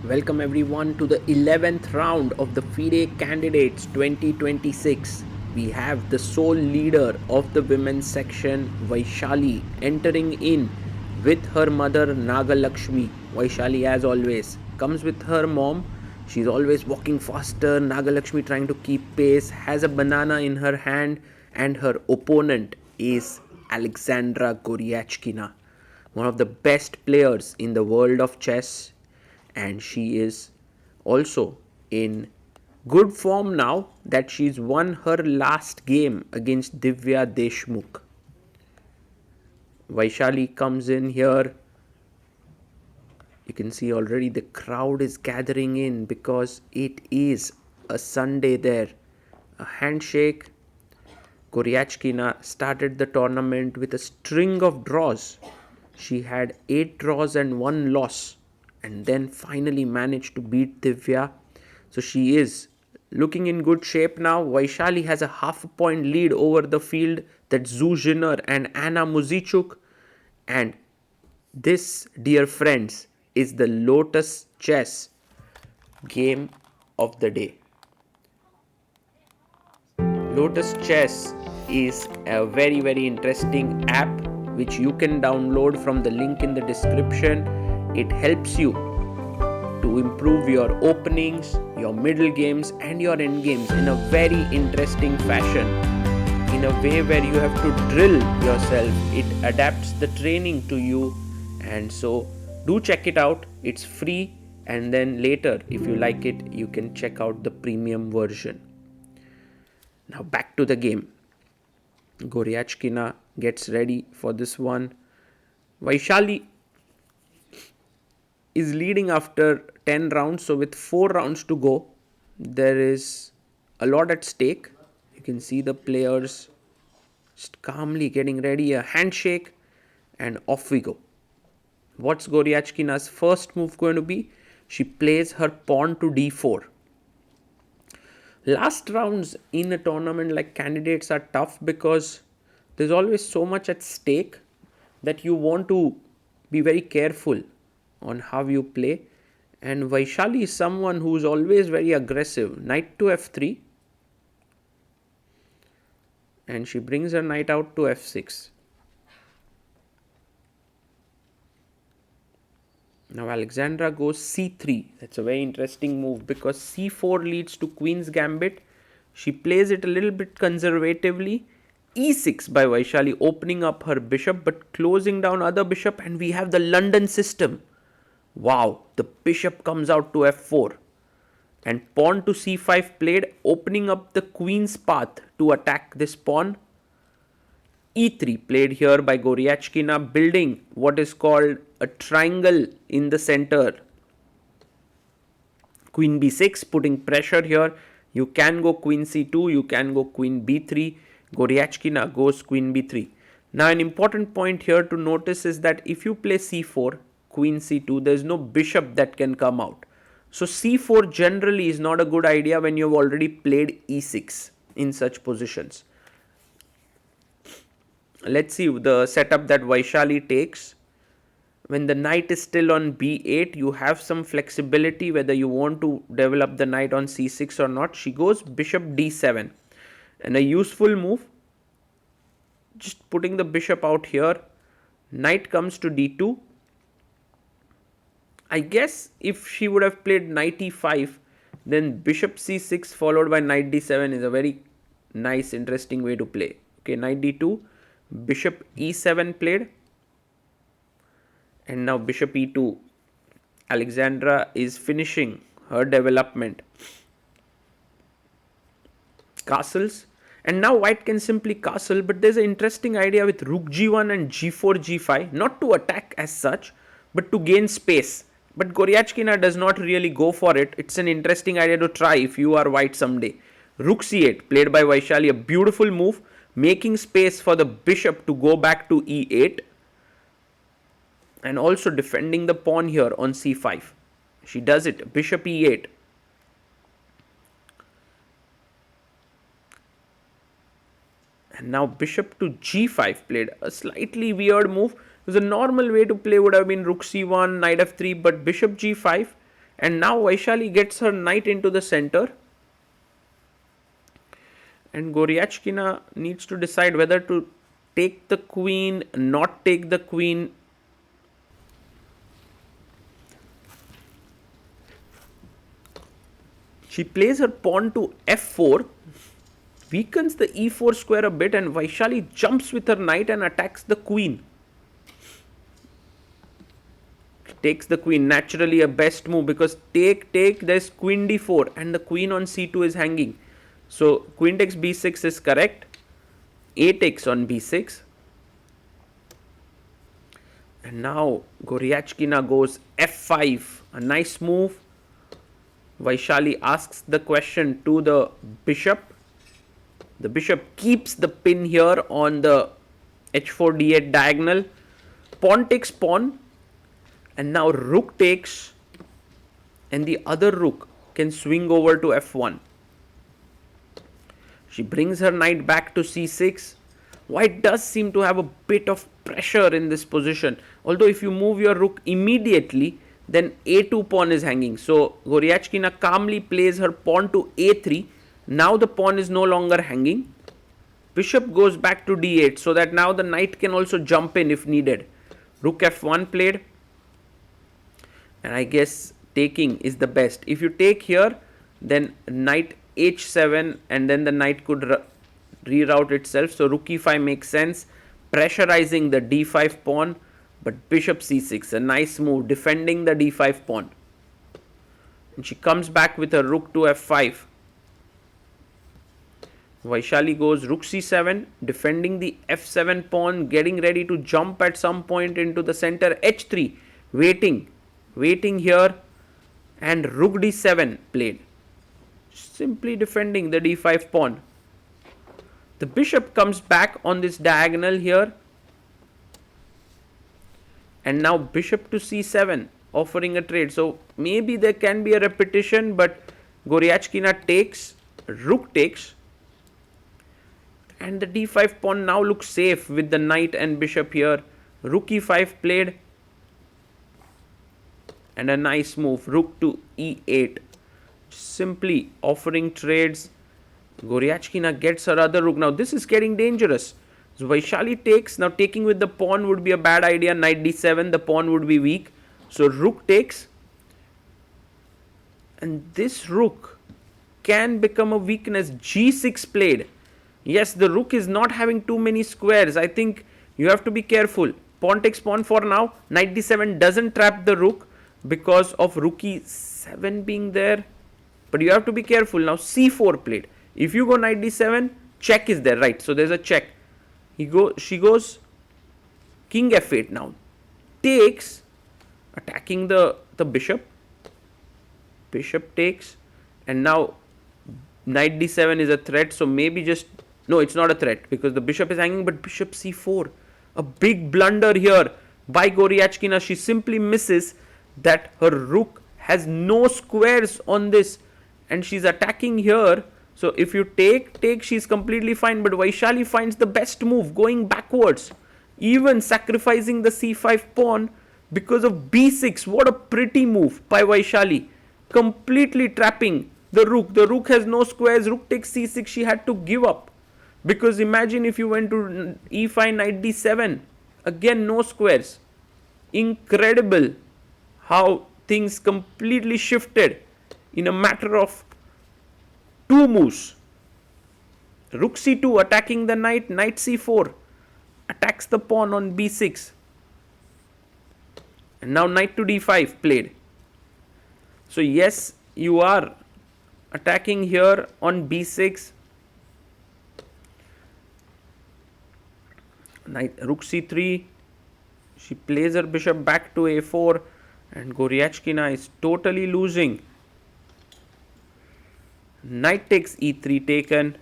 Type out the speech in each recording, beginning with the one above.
Welcome everyone to the 11th round of the FIDE Candidates 2026. We have the sole leader of the women's section, Vaishali, entering in with her mother Nagalakshmi. Vaishali, as always, comes with her mom. She's always walking faster. Nagalakshmi trying to keep pace, has a banana in her hand, and her opponent is Aleksandra Goryachkina, one of the best players in the world of chess, and she is also in good form now that she's won her last game against Divya Deshmukh. Vaishali comes in here. You can see already the crowd is gathering in because it is a Sunday there. A handshake. Goryachkina started the tournament with a string of draws. She had 8 draws and 1 loss, and then finally managed to beat Divya. So she is looking in good shape now. Vaishali has a half a point lead over the field, that's Zhu Jinner and Anna Muzichuk. And this, dear friends, is the Lotus Chess game of the day. Lotus Chess is a very interesting app which you can download from the link in the description. It helps you to improve your openings, your middle games, and your end games in a very interesting fashion, in a way where you have to drill yourself. It adapts the training to you, and so do check it out. It's free, and then later, if you like it, you can check out the premium version. Now back to the game. Goryachkina gets ready for this one. Vaishali is leading after 10 rounds, so with 4 rounds to go, there is a lot at stake. You can see the players just calmly getting ready, a handshake, and off we go. What's Goryachkina's first move going to be? She plays her pawn to d4. Last rounds in a tournament like Candidates are tough because there's always so much at stake that you want to be very careful on how you play. And Vaishali is someone who's always very aggressive. Knight to f3. And she brings her knight out to f6. Now Aleksandra goes c3. That's a very interesting move because c4 leads to Queen's Gambit. She plays it a little bit conservatively. e6 by Vaishali, opening up her bishop but closing down other bishop, and we have the London system. Wow, the bishop comes out to f4. And pawn to c5 played, opening up the queen's path to attack this pawn. e3 played here by Goryachkina, building what is called a triangle in the center. Queen b6, putting pressure here. You can go queen c2, you can go queen b3. Goryachkina goes queen b3. Now an important point here to notice is that if you play c4, queen c2, there is no bishop that can come out. So c4 generally is not a good idea when you have already played e6 in such positions. Let's see the setup that Vaishali takes. When the knight is still on b8, you have some flexibility whether you want to develop the knight on c6 or not. She goes bishop d7, and a useful move, just putting the bishop out here. Knight comes to d2. I guess if she would have played knight e5, then bishop c6 followed by knight d7 is a very nice, interesting way to play. Okay, knight d2, bishop e7 played, and now bishop e2. Aleksandra is finishing her development. Castles, and now white can simply castle, but there's an interesting idea with rook g1 and g4 g5, not to attack as such, but to gain space. But Goryachkina does not really go for it. It's an interesting idea to try if you are white someday. Rook c8 played by Vaishali, a beautiful move, making space for the bishop to go back to e8, and also defending the pawn here on c5. She does it, bishop e8. And now bishop to g5 played, a slightly weird move. Because the normal way to play would have been rook c1, knight f3, but bishop g5, And now Vaishali gets her knight into the center. And Goryachkina needs to decide whether to take the queen, not take the queen. She plays her pawn to f4, weakens the e4 square a bit, and Vaishali jumps with her knight and attacks the queen. Takes the queen, naturally a best move, because take, there's queen d4 and the queen on c2 is hanging. So queen takes b6 is correct. A takes on b6. And now Goryachkina goes f5, a nice move. Vaishali asks the question to the bishop. The bishop keeps the pin here on the h4 d8 diagonal. Pawn takes pawn. And now rook takes, and the other rook can swing over to f1. She brings her knight back to c6. White does seem to have a bit of pressure in this position. Although if you move your rook immediately, then a2 pawn is hanging. So Goryachkina calmly plays her pawn to a3. Now the pawn is no longer hanging. Bishop goes back to d8, so that now the knight can also jump in if needed. Rook f1 played. And I guess taking is the best. If you take here, then knight h7, and then the knight could reroute itself. So rook e5 makes sense, pressurizing the d5 pawn. But bishop c6, a nice move, defending the d5 pawn. And she comes back with her rook to f5. Vaishali goes rook c7, defending the f7 pawn, getting ready to jump at some point into the center. h3, waiting here, and rook d7 played, simply defending the d5 pawn. The bishop comes back on this diagonal here, and now bishop to c7, offering a trade. So maybe there can be a repetition, but Goryachkina takes, rook takes, and the d5 pawn now looks safe with the knight and bishop here. Rook e5 played, and a nice move, rook to e8, simply offering trades. Goryachkina gets her other rook. Now this is getting dangerous. So Vaishali takes. Now taking with the pawn would be a bad idea. Knight d7, the pawn would be weak. So rook takes, and this rook can become a weakness. g6 played. Yes, the rook is not having too many squares. I think you have to be careful. Pawn takes pawn for now. Knight d7 doesn't trap the rook because of rook e7 being there, but you have to be careful. Now c4 played. If you go knight d7, check is there, right? So there's a check. She goes king f8 now. Takes, attacking the bishop. Bishop takes, and now knight d7 is a threat. So maybe just, no, it's not a threat because the bishop is hanging, but bishop c4. A big blunder here by Goryachkina. She simply misses that her rook has no squares on this, and she's attacking here. So if you take, she's completely fine, but Vaishali finds the best move, going backwards, even sacrificing the c5 pawn because of b6. What a pretty move by Vaishali, completely trapping the rook. The rook has no squares. Rook takes c6. She had to give up, because imagine if you went to e5, knight d7, again no squares. Incredible how things completely shifted in a matter of two moves. Rook c2 attacking the knight. Knight c4 attacks the pawn on b6, and now knight to d5 played. So yes, you are attacking here on b6. Knight, rook c3. She plays her bishop back to a4, and Goryachkina is totally losing. Knight takes e3 taken.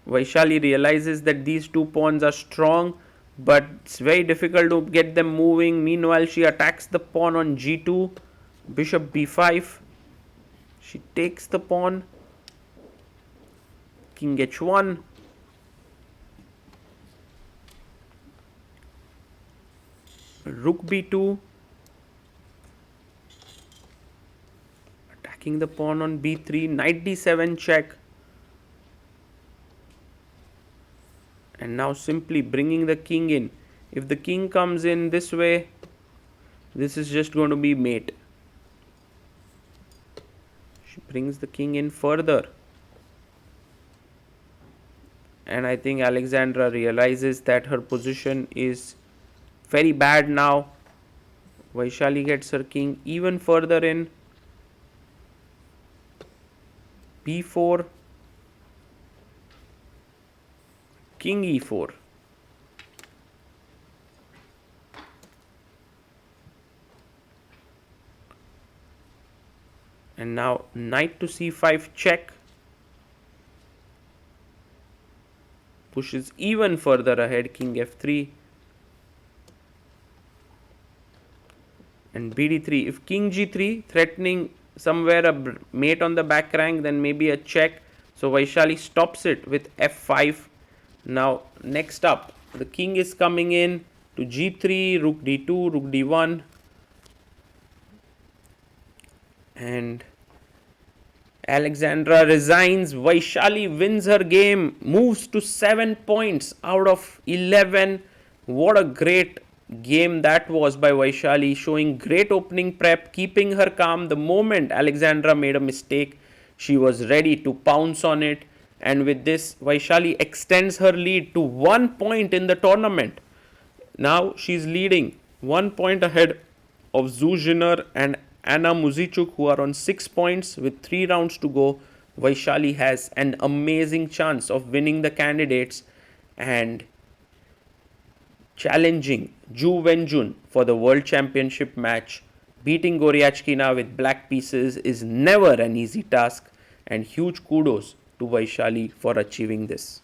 Vaishali realizes that these two pawns are strong, but it's very difficult to get them moving. Meanwhile, she attacks the pawn on g2. Bishop b5. She takes the pawn. King h1. Rook b2. Taking the pawn on b3, knight d7 check. And now simply bringing the king in. If the king comes in this way, this is just going to be mate. She brings the king in further. And I think Aleksandra realizes that her position is very bad now. Vaishali gets her king even further in. b4, king e4. And now knight to c5 check. Pushes even further ahead, king f3. And bd3. If king g3, threatening somewhere a mate on the back rank, then maybe a check. So Vaishali stops it with f5. Now next up, the king is coming in to g3, rook d2, rook d1. And Aleksandra resigns. Vaishali wins her game, moves to 7 points out of 11. What a great game that was by Vaishali, showing great opening prep, keeping her calm. The moment Aleksandra made a mistake, she was ready to pounce on it. And with this, Vaishali extends her lead to 1 point in the tournament. Now she's leading 1 point ahead of Zuzhiner and Anna Muzichuk, who are on 6 points with 3 rounds to go. Vaishali has an amazing chance of winning the candidates and challenging Ju Wenjun for the World Championship match. Beating Goryachkina with black pieces is never an easy task, and huge kudos to Vaishali for achieving this.